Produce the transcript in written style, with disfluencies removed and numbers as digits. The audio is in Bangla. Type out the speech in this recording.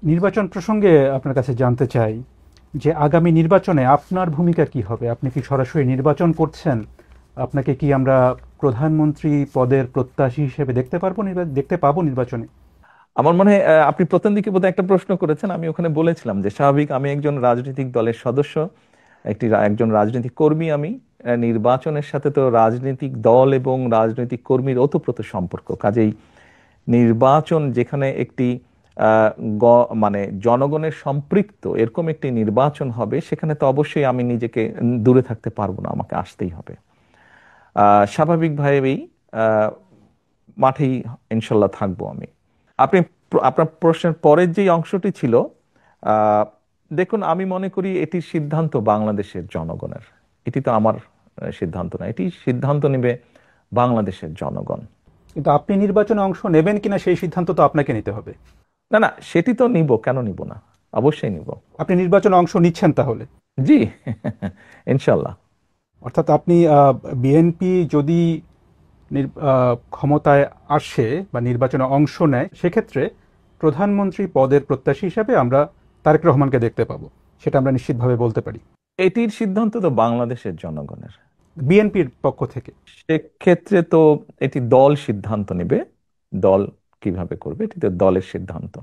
নির্বাচন প্রসঙ্গে আপনার কাছে জানতে চাই যে আগামী নির্বাচনে আপনার ভূমিকা কি হবে? আপনি কি সরাসরি নির্বাচন করছেন? আপনাকে কি আমরা প্রধানমন্ত্রী পদের প্রত্যাশী হিসেবে দেখতে পাবো নির্বাচনে? আমার মনে হয় আপনি প্রথম দিকে বোধহয় একটা প্রশ্ন করেছেন, আমি ওখানে বলেছিলাম যে স্বাভাবিক আমি একজন রাজনৈতিক দলের সদস্য, একজন রাজনৈতিক কর্মী আমি। নির্বাচনের সাথে তো রাজনৈতিক দল এবং রাজনৈতিক কর্মীর ওতপ্রোত সম্পর্ক, কাজেই নির্বাচন যেখানে একটি আহ, মানে জনগণের সম্পৃক্ত এরকম একটি নির্বাচন হবে, সেখানে তো অবশ্যই আমি নিজেকে দূরে থাকতে পারবো না, আমাকে আসতেই হবে। স্বাভাবিকভাবেই আহ, মাঠেই ইনশাল্লাহ থাকবো আমি। আপনি আপনার প্রশ্নের পরের যে অংশটি ছিল, আহ, দেখুন, আমি মনে করি এটির সিদ্ধান্ত বাংলাদেশের জনগণের। এটি তো আমার সিদ্ধান্ত না, এটি সিদ্ধান্ত নেবে বাংলাদেশের জনগণ। কিন্তু আপনি নির্বাচনে অংশ নেবেন কিনা সেই সিদ্ধান্ত তো আপনাকে নিতে হবে। না না, সেটি তো নিব, কেন নিব না, অবশ্যই নিব। আপনি নির্বাচনে অংশ নিচ্ছেন তাহলে? জি। ইনশাল্লাহ। অর্থাৎ আপনি বিএনপি যদি ক্ষমতায় আসে বা নির্বাচনে অংশ নেয়, সেক্ষেত্রে প্রধানমন্ত্রী পদের প্রত্যাশী হিসাবে আমরা তারেক রহমানকে দেখতে পাবো, সেটা আমরা নিশ্চিতভাবে বলতে পারি এটির সিদ্ধান্ত তো বাংলাদেশের জনগণের। বিএনপির পক্ষ থেকে। সেক্ষেত্রে তো এটি দল সিদ্ধান্ত নেবে, দল কিভাবে করবে এটি তো দলের সিদ্ধান্ত।